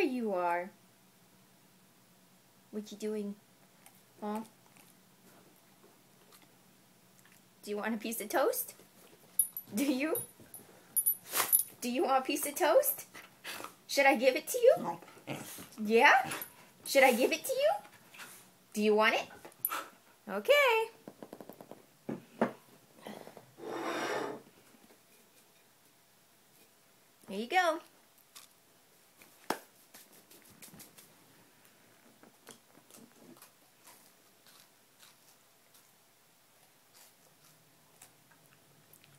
there you are. What you doing? Huh? Do you want a piece of toast? Do you? Do you want a piece of toast? Should I give it to you? Yeah? Should I give it to you? Do you want it? Okay. Here you go.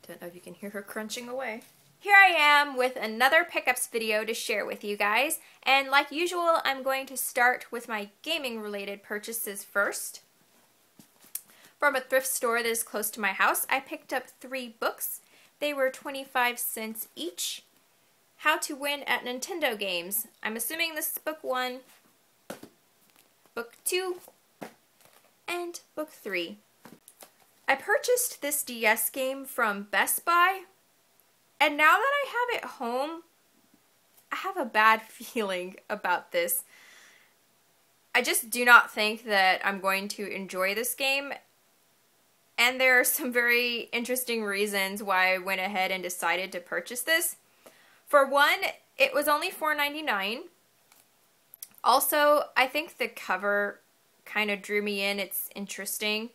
Don't know if you can hear her crunching away. Here I am with another pickups video to share with you guys, and like usual, I'm going to start with my gaming related purchases first. From a thrift store that is close to my house, I picked up 3 books. They were 25 cents each. How to Win at Nintendo Games. I'm assuming this is book 1, book 2, and book 3. I purchased this DS game from Best Buy, and now that I have it home, I have a bad feeling about this. I just do not think that I'm going to enjoy this game, and there are some very interesting reasons why I went ahead and decided to purchase this. For one, it was only $4.99. Also, I think the cover kind of drew me in. It's interesting.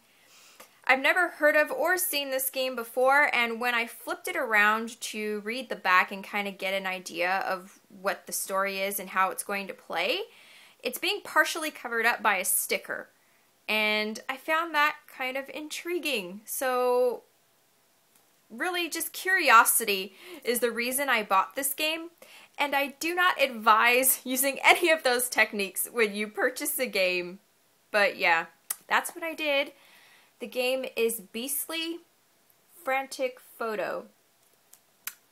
I've never heard of or seen this game before, and when I flipped it around to read the back and kind of get an idea of what the story is and how it's going to play, it's being partially covered up by a sticker, and I found that kind of intriguing. So really just curiosity is the reason I bought this game, and I do not advise using any of those techniques when you purchase a game, but yeah, that's what I did. The game is Beastly Frantic Photo.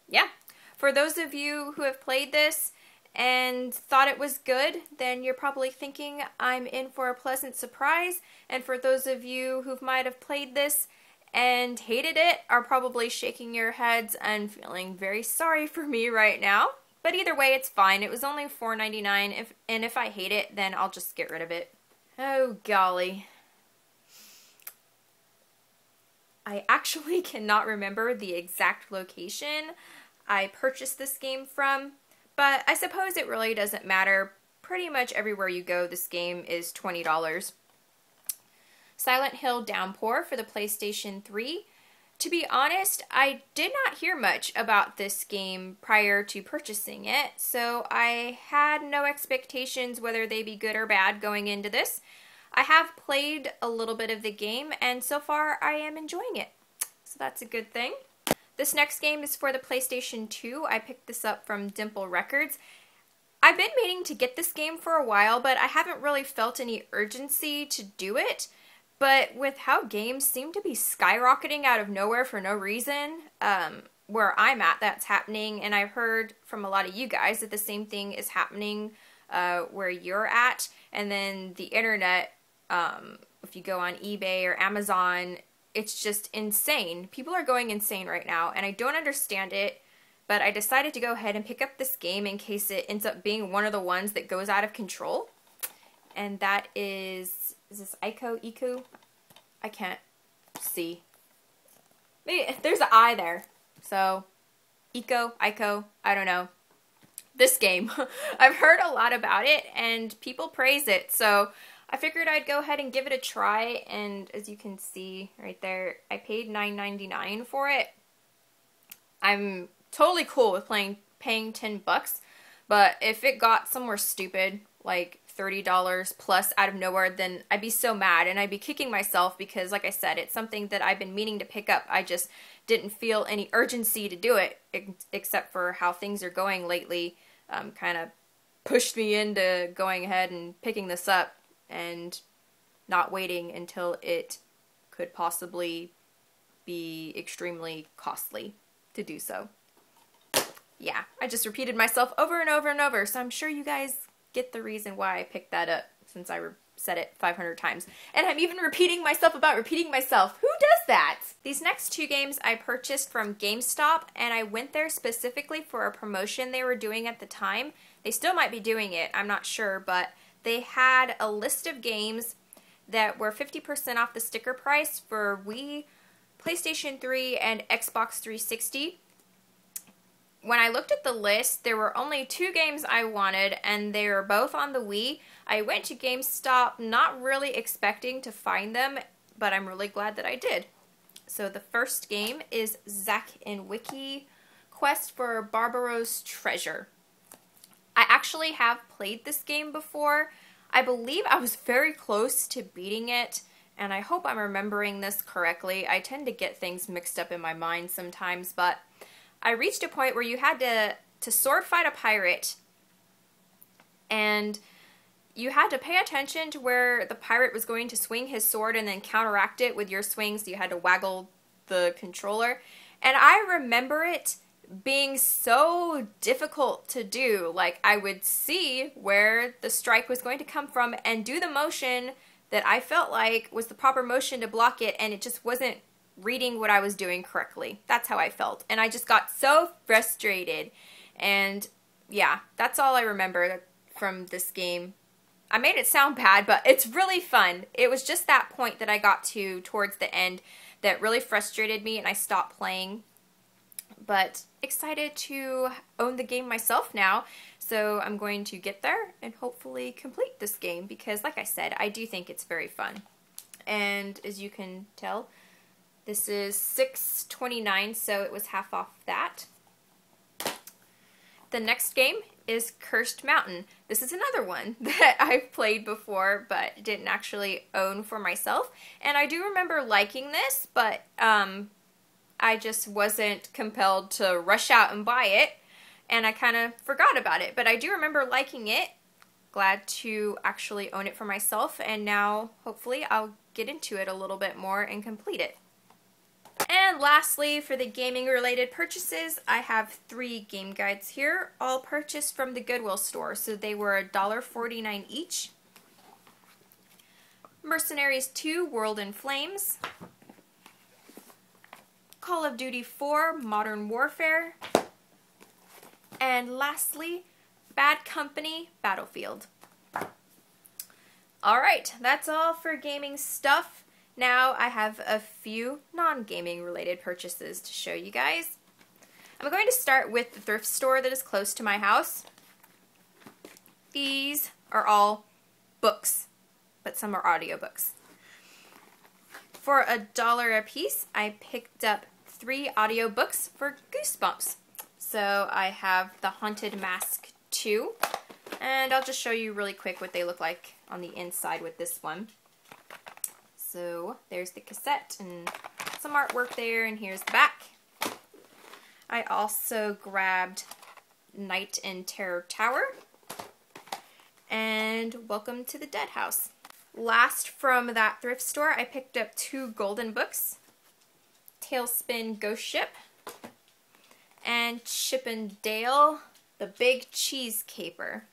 Yeah, for those of you who have played this and thought it was good, then you're probably thinking I'm in for a pleasant surprise. And for those of you who might have played this and hated it, are probably shaking your heads and feeling very sorry for me right now. But either way, it's fine. It was only $4.99, and if I hate it, then I'll just get rid of it. Oh, golly. I actually cannot remember the exact location I purchased this game from, but I suppose it really doesn't matter. Pretty much everywhere you go, this game is $20. Silent Hill Downpour for the PlayStation 3. To be honest, I did not hear much about this game prior to purchasing it, so I had no expectations whether they be good or bad going into this. I have played a little bit of the game, and so far I am enjoying it. So that's a good thing. This next game is for the PlayStation 2. I picked this up from Dimple Records. I've been meaning to get this game for a while, but I haven't really felt any urgency to do it. But with how games seem to be skyrocketing out of nowhere for no reason, where I'm at, that's happening, and I've heard from a lot of you guys that the same thing is happening where you're at, and then the internet, if you go on eBay or Amazon, it's just insane. People are going insane right now, and I don't understand it, but I decided to go ahead and pick up this game in case it ends up being one of the ones that goes out of control. And that is this Ico? I can't see. Maybe there's an I there. So, Ico, I don't know. This game. I've heard a lot about it, and people praise it, so I figured I'd go ahead and give it a try, and as you can see right there, I paid $9.99 for it. I'm totally cool with paying 10 bucks, but if it got somewhere stupid, like $30 plus out of nowhere, then I'd be so mad, and I'd be kicking myself because, like I said, it's something that I've been meaning to pick up. I just didn't feel any urgency to do it, except for how things are going lately. Kind of pushed me into going ahead and picking this up and not waiting until it could possibly be extremely costly to do so. Yeah, I just repeated myself over and over and over, so I'm sure you guys get the reason why I picked that up, since I said it 500 times. And I'm even repeating myself about repeating myself. Who does that? These next two games I purchased from GameStop, and I went there specifically for a promotion they were doing at the time. They still might be doing it, I'm not sure, but they had a list of games that were 50% off the sticker price for Wii, PlayStation 3, and Xbox 360. When I looked at the list, there were only 2 games I wanted, and they were both on the Wii. I went to GameStop not really expecting to find them, but I'm really glad that I did. So the first game is Zack and Wiki Quest for Barbaros Treasure. I actually have played this game before. I believe I was very close to beating it, and I hope I'm remembering this correctly. I tend to get things mixed up in my mind sometimes, but I reached a point where you had to sword fight a pirate, and you had to pay attention to where the pirate was going to swing his sword and then counteract it with your swing, so you had to waggle the controller. And I remember it being so difficult to do. Like, I would see where the strike was going to come from and do the motion that I felt like was the proper motion to block it, and it just wasn't reading what I was doing correctly. That's how I felt. And I just got so frustrated. And yeah, that's all I remember from this game. I made it sound bad, but it's really fun. It was just that point that I got to towards the end that really frustrated me, and I stopped playing. But excited to own the game myself now, so I'm going to get there and hopefully complete this game because, like I said, I do think it's very fun. And as you can tell, this is $6.29, so it was half off that. The next game is Cursed Mountain. This is another one that I've played before but didn't actually own for myself. And I do remember liking this, but I just wasn't compelled to rush out and buy it, and I kind of forgot about it. But I do remember liking it. Glad to actually own it for myself, and now hopefully I'll get into it a little bit more and complete it. And lastly, for the gaming related purchases, I have 3 game guides here, all purchased from the Goodwill store, so they were $1.49 each. Mercenaries 2 World in Flames, Call of Duty 4 Modern Warfare, and lastly, Bad Company Battlefield. Alright, that's all for gaming stuff. Now I have a few non-gaming related purchases to show you guys. I'm going to start with the thrift store that is close to my house. These are all books, but some are audiobooks. For $1 a piece, I picked up 3 audiobooks for Goosebumps. So I have The Haunted Mask 2, and I'll just show you really quick what they look like on the inside with this one. So there's the cassette and some artwork there, and here's the back. I also grabbed Night in Terror Tower and Welcome to the Dead House. Last from that thrift store, I picked up 2 golden books, Tailspin Ghost Ship and Chip and Dale, The Big Cheese Caper.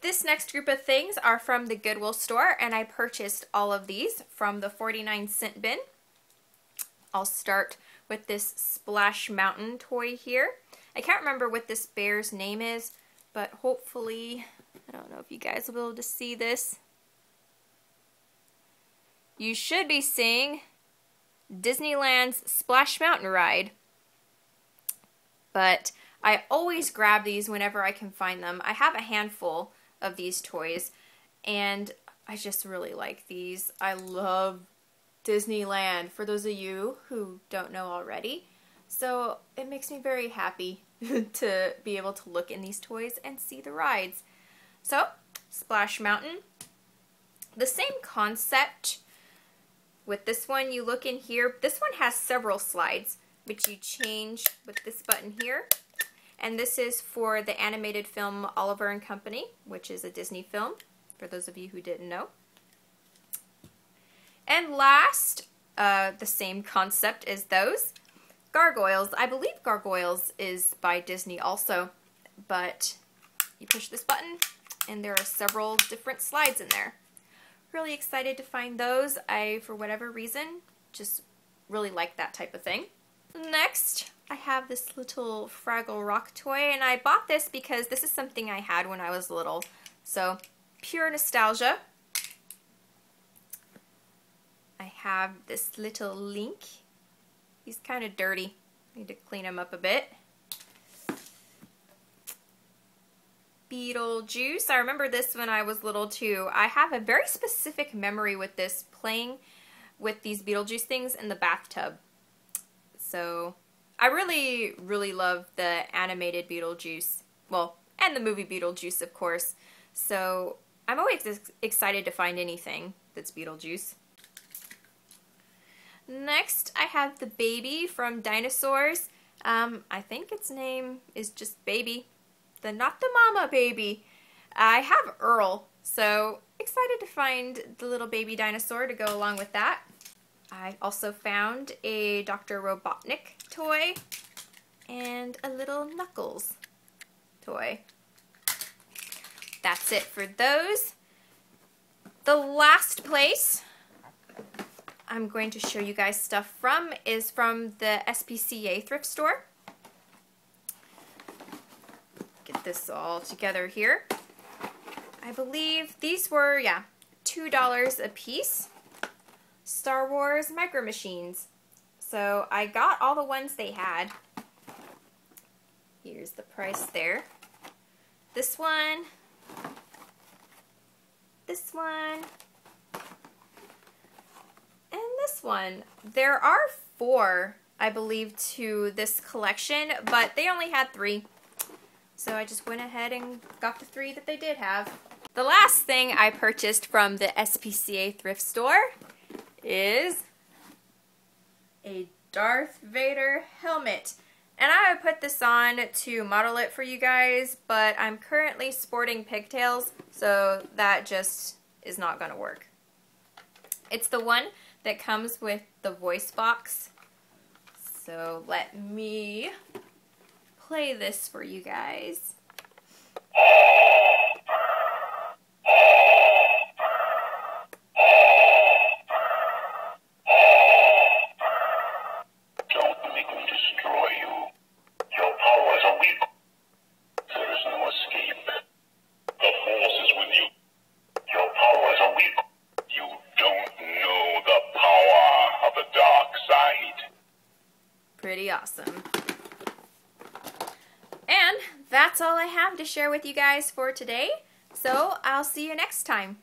This next group of things are from the Goodwill store, and I purchased all of these from the 49-cent bin. I'll start with this Splash Mountain toy here. I can't remember what this bear's name is, but hopefully, I don't know if you guys will be able to see this. You should be seeing Disneyland's Splash Mountain ride. But I always grab these whenever I can find them. I have a handful of these toys, and I just really like these. I love Disneyland, for those of you who don't know already. So it makes me very happy to be able to look in these toys and see the rides. So, Splash Mountain. The same concept with this one. You look in here. This one has several slides, which you change with this button here. And this is for the animated film Oliver and Company, which is a Disney film, for those of you who didn't know. And last, the same concept as those, Gargoyles. I believe Gargoyles is by Disney also, but you push this button and there are several different slides in there. really excited to find those. I, for whatever reason, just really like that type of thing. Next, I have this little Fraggle Rock toy, and I bought this because this is something I had when I was little. So, pure nostalgia. I have this little Link. He's kind of dirty. Need to clean him up a bit. Beetlejuice. I remember this when I was little too. I have a very specific memory with this, playing with these Beetlejuice things in the bathtub. So I really, really love the animated Beetlejuice. Well, and the movie Beetlejuice, of course. So I'm always excited to find anything that's Beetlejuice. Next, I have the baby from Dinosaurs. I think its name is just Baby. Not the mama baby. I have Earl, so excited to find the little baby dinosaur to go along with that. I also found a Dr. Robotnik toy and a little Knuckles toy. That's it for those. The last place I'm going to show you guys stuff from is from the SPCA thrift store. Get this all together here. I believe these were, yeah, $2 a piece. Star Wars Micro Machines. So I got all the ones they had. Here's the price there. This one. This one. And this one. There are 4, I believe, to this collection, but they only had 3. So I just went ahead and got the 3 that they did have. The last thing I purchased from the SPCA thrift store is a Darth Vader helmet. And I would put this on to model it for you guys, but I'm currently sporting pigtails, so that just is not going to work. It's the one that comes with the voice box. So let me play this for you guys. Don't make me destroy you. Your powers are weak. There is no escape. The Force is with you. Your powers are weak. You don't know the power of the dark side. Pretty awesome. And that's all I have to share with you guys for today. So I'll see you next time.